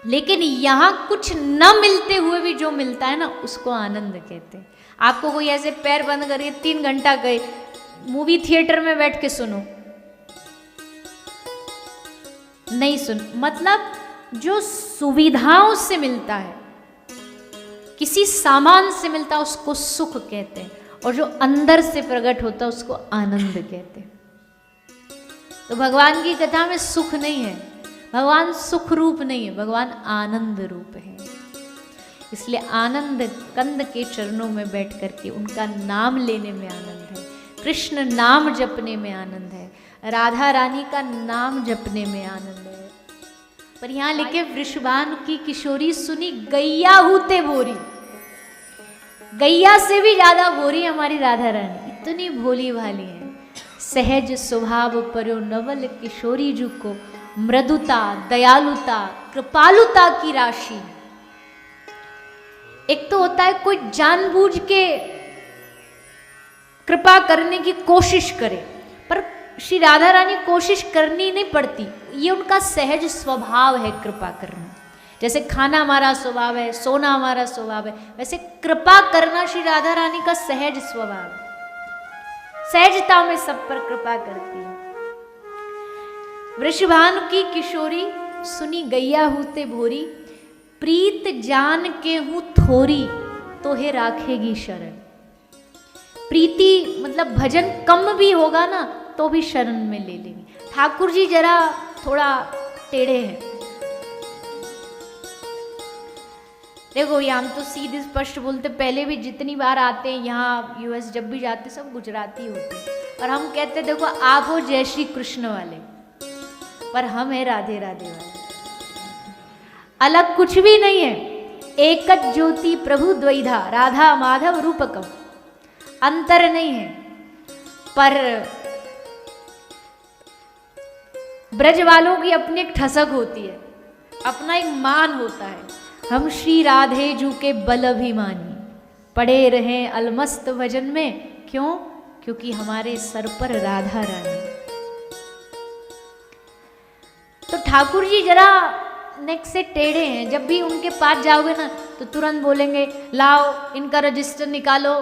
लेकिन यहाँ कुछ न मिलते हुए भी जो मिलता है ना, उसको आनंद कहते हैं। आपको कोई ऐसे पैर बंद करके 3 घंटा गए मूवी थिएटर में बैठ के सुनो, नहीं सुन, मतलब जो सुविधाओं से मिलता है, किसी सामान से मिलता है उसको सुख कहते हैं, और जो अंदर से प्रकट होता है उसको आनंद कहते हैं। तो भगवान की कथा में सुख नहीं है, भगवान सुख रूप नहीं है, भगवान आनंद रूप है। इसलिए आनंद कंद के चरणों में बैठ करके उनका नाम लेने में आनंद है, कृष्ण नाम जपने में आनंद है, राधा रानी का नाम जपने में आनंद है। पर यहाँ लिखे वृषभानु की किशोरी सुनी गैया हूते भोरी, गैया से भी ज्यादा भोरी हमारी राधा रानी, इतनी भोली भाली है। सहज स्वभाव पर्यो नवल किशोरी जू को, मृदुता दयालुता कृपालुता की राशि। एक तो होता है कोई जानबूझ के कृपा करने की कोशिश करे, पर श्री राधा रानी कोशिश करनी नहीं पड़ती, ये उनका सहज स्वभाव है कृपा करना। जैसे खाना हमारा स्वभाव है, सोना हमारा स्वभाव है, वैसे कृपा करना श्री राधा रानी का सहज स्वभाव है, सहजता में सब पर कृपा करती है। वृषभानु की किशोरी सुनी गैया हूते भोरी, प्रीत जान के हूँ थोरी तो हे राखेगी शरण। प्रीति मतलब भजन कम भी होगा ना तो भी शरण में ले लेंगे। ठाकुर जी जरा थोड़ा टेढ़े हैं, देखो ये हम तो सीधे स्पष्ट बोलते, पहले भी जितनी बार आते हैं यहाँ यूएस जब भी जाते सब गुजराती होते हैं, और हम कहते देखो आप हो जय श्री कृष्ण वाले, पर हम है राधे राधे वाले। अलग कुछ भी नहीं है, एकच ज्योति प्रभु द्वैधा, राधा माधव रूपकम, अंतर नहीं है। पर ब्रज वालों की अपनी एक ठसक होती है, अपना एक मान होता है। हम श्री राधे जू के बल अभिमानी, पड़े रहे अलमस्त भजन में, क्यों? क्योंकि हमारे सर पर राधा रानी। तो ठाकुर जी जरा नेक से टेढ़े हैं, जब भी उनके पास जाओगे ना तो तुरंत बोलेंगे लाओ इनका रजिस्टर निकालो,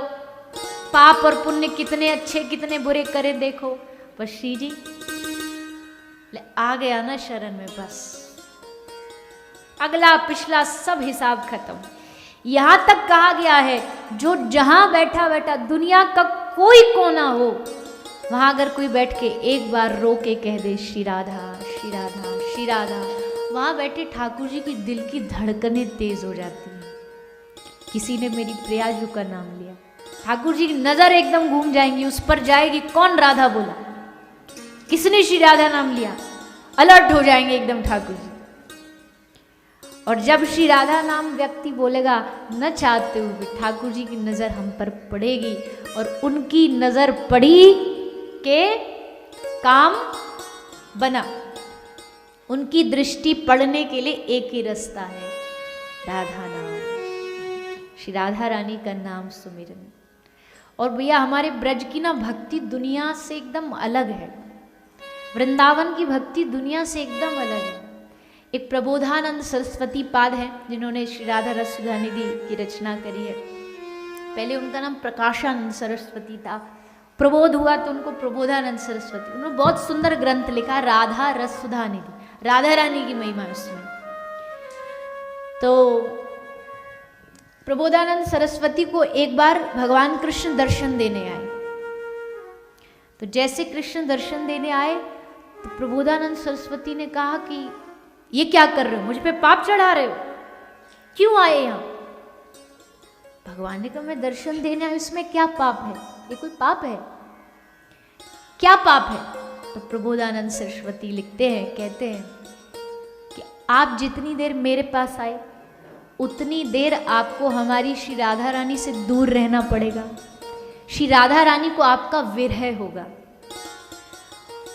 पाप और पुण्य कितने अच्छे कितने बुरे करे देखो। पर श्री जी आ गया ना शरण में, बस अगला पिछला सब हिसाब खत्म। यहां तक कहा गया है जो जहां बैठा बैठा दुनिया का कोई कोना हो, वहां अगर कोई बैठ के एक बार रो के कह दे श्री राधा श्री राधा श्री राधा, वहां बैठे ठाकुर जी की दिल की धड़कनें तेज हो जाती हैं। किसी ने मेरी प्रियाजू का नाम लिया, ठाकुर जी की नजर एकदम घूम जाएंगी, उस पर जाएगी कौन राधा बोला, किसने श्री राधा नाम लिया, अलर्ट हो जाएंगे एकदम ठाकुर जी। और जब श्री राधा नाम व्यक्ति बोलेगा न चाहते हुए भी, ठाकुर जी की नजर हम पर पड़ेगी, और उनकी नजर पड़ी के काम बना। उनकी दृष्टि पड़ने के लिए एक ही रास्ता है, राधा नाम, श्री राधा रानी का नाम सुमिरन। और भैया हमारे ब्रज की ना भक्ति दुनिया से एकदम अलग है, वृंदावन की भक्ति दुनिया से एकदम अलग है। एक प्रबोधानंद सरस्वती पाद है जिन्होंने श्री राधा रस सुधा निधि की रचना करी है। पहले उनका नाम प्रकाशानंद सरस्वती था, प्रबोध हुआ तो उनको प्रबोधानंद सरस्वती। उन्होंने बहुत सुंदर ग्रंथ लिखा राधा रस सुधा निधि, राधा रानी की महिमा उसमें। तो प्रबोधानंद सरस्वती को एक बार भगवान कृष्ण दर्शन देने आए। तो जैसे कृष्ण दर्शन देने आए तो प्रबोधानंद सरस्वती ने कहा कि ये क्या कर रहे हो, मुझ पे पाप चढ़ा रहे हो, क्यों आए यहाँ? भगवान ने कहा मैं दर्शन देने आया, इसमें क्या पाप है, ये कोई पाप है, क्या पाप है? तो प्रबोधानंद सरस्वती लिखते हैं, कहते हैं कि आप जितनी देर मेरे पास आए उतनी देर आपको हमारी श्री राधा रानी से दूर रहना पड़ेगा, श्री राधा रानी को आपका विरह होगा।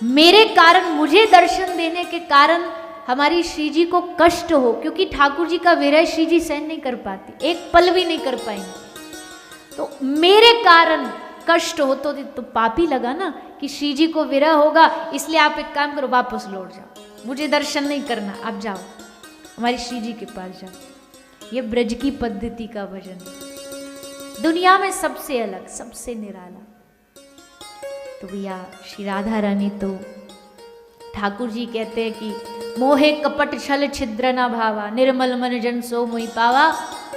मेरे कारण, मुझे दर्शन देने के कारण हमारी श्री जी को कष्ट हो, क्योंकि ठाकुर जी का विरह श्री जी सहन नहीं कर पाती, एक पल भी नहीं कर पाएंगे। तो मेरे कारण कष्ट हो तो पाप ही लगा ना कि श्री जी को विरह होगा, इसलिए आप एक काम करो वापस लौट जाओ, मुझे दर्शन नहीं करना, आप जाओ हमारी श्री जी के पास जाओ। ये ब्रज की पद्धति का भजन है, दुनिया में सबसे अलग, सबसे निराला। तो भैया श्री राधा रानी तो ठाकुर जी कहते हैं कि मोहे कपट छल छिद्र न भावा, निर्मल मन जन सो मोहि पावा,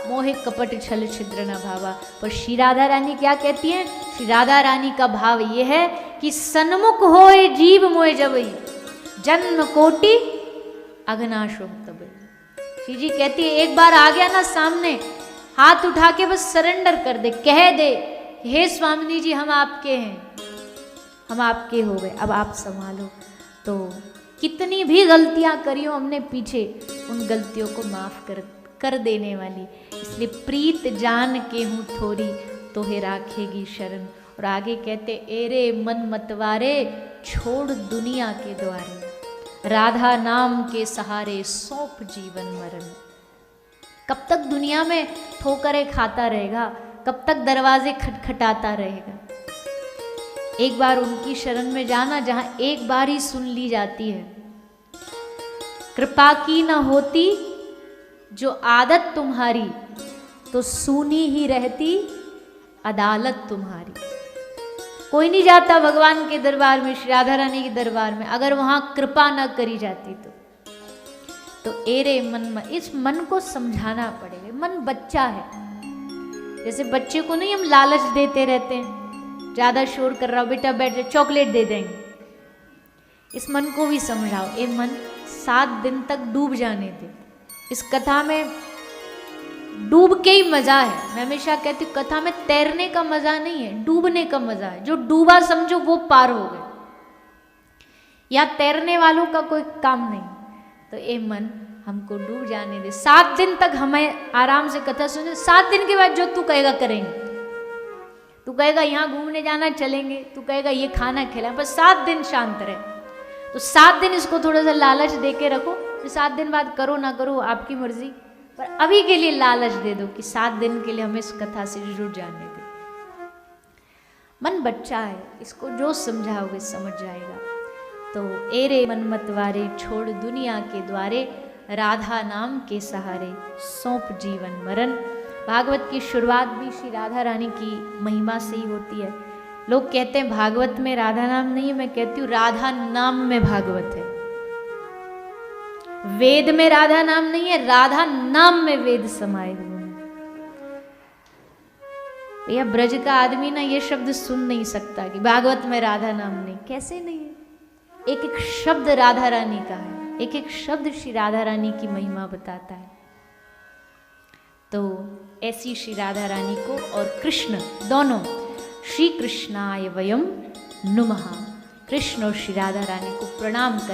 मोहे कपट छल छिद्र न भावा। पर श्री राधा रानी क्या कहती हैं? श्री राधा रानी का भाव ये है कि सन्मुख होए जीव मोए जबई, जन्म कोटि अघनाशो तबई। श्री जी कहती है एक बार आ गया ना सामने, हाथ उठा के बस सरेंडर कर दे, कह दे हे स्वामिनी जी हम आपके हैं, हम आपके हो गए, अब आप संभालो। तो कितनी भी गलतियां करी हो हमने पीछे, उन गलतियों को माफ कर देने वाली, इसलिए प्रीत जान के हूँ थोड़ी, तोहे राखेगी शरण। और आगे कहते एरे मन मतवारे, छोड़ दुनिया के द्वारे, राधा नाम के सहारे सौंप जीवन मरण। कब तक दुनिया में ठोकरें खाता रहेगा, कब तक दरवाजे खटखटाता रहेगा? एक बार उनकी शरण में जाना जहां एक बार ही सुन ली जाती है। कृपा की न होती जो आदत तुम्हारी, तो सुनी ही रहती अदालत तुम्हारी। कोई नहीं जाता भगवान के दरबार में, श्री राधा रानी के दरबार में, अगर वहां कृपा न करी जाती तो एरे मन, इस मन को समझाना पड़ेगा। मन बच्चा है, जैसे बच्चे को नहीं हम लालच देते रहते हैं, ज्यादा शोर कर रहा हो बेटा बैठ जा, चॉकलेट दे देंगे। इस मन को भी समझाओ, ये मन 7 दिन तक डूब जाने दे। इस कथा में डूब के ही मजा है। मैं हमेशा कहती हूँ कथा में तैरने का मजा नहीं है, डूबने का मजा है। जो डूबा समझो वो पार हो गए, या तैरने वालों का कोई काम नहीं। तो ये मन हमको डूब जाने दे। 7 दिन तक हमें आराम से कथा सुने, 7 दिन के बाद जो तू कहेगा करेंगे। तू कहेगा यहाँ घूमने जाना चलेंगे, तू कहेगा ये खाना खिलाए, बस 7 दिन शांत रहे। तो 7 दिन इसको थोड़ा सा लालच दे के रखो, फिर 7 दिन बाद करो ना करो आपकी मर्जी, पर अभी के लिए लालच दे दो कि 7 दिन के लिए हमें इस कथा से जुड़ जाने दे। मन बच्चा है, इसको जो समझाओगे समझ जाएगा। तो एरे मन मतवारे, छोड़ दुनिया के द्वारे, राधा नाम के सहारे सौंप जीवन मरण। भागवत की शुरुआत भी श्री राधा रानी की महिमा से ही होती है। लोग कहते हैं भागवत में राधा नाम नहीं है, मैं कहती हूँ राधा नाम में भागवत है। वेद में राधा नाम नहीं है, राधा नाम में वेद समाये हुए हैं। भैया ब्रज का आदमी ना ये शब्द सुन नहीं सकता कि भागवत में राधा नाम नहीं, कैसे नहीं है? एक एक शब्द राधा रानी का है, एक एक शब्द श्री राधा रानी की महिमा बताता है। तो ऐसी श्री राधा रानी को और कृष्ण दोनों, श्री कृष्णाय वयम नुमः, कृष्ण और श्री राधा रानी को प्रणाम करके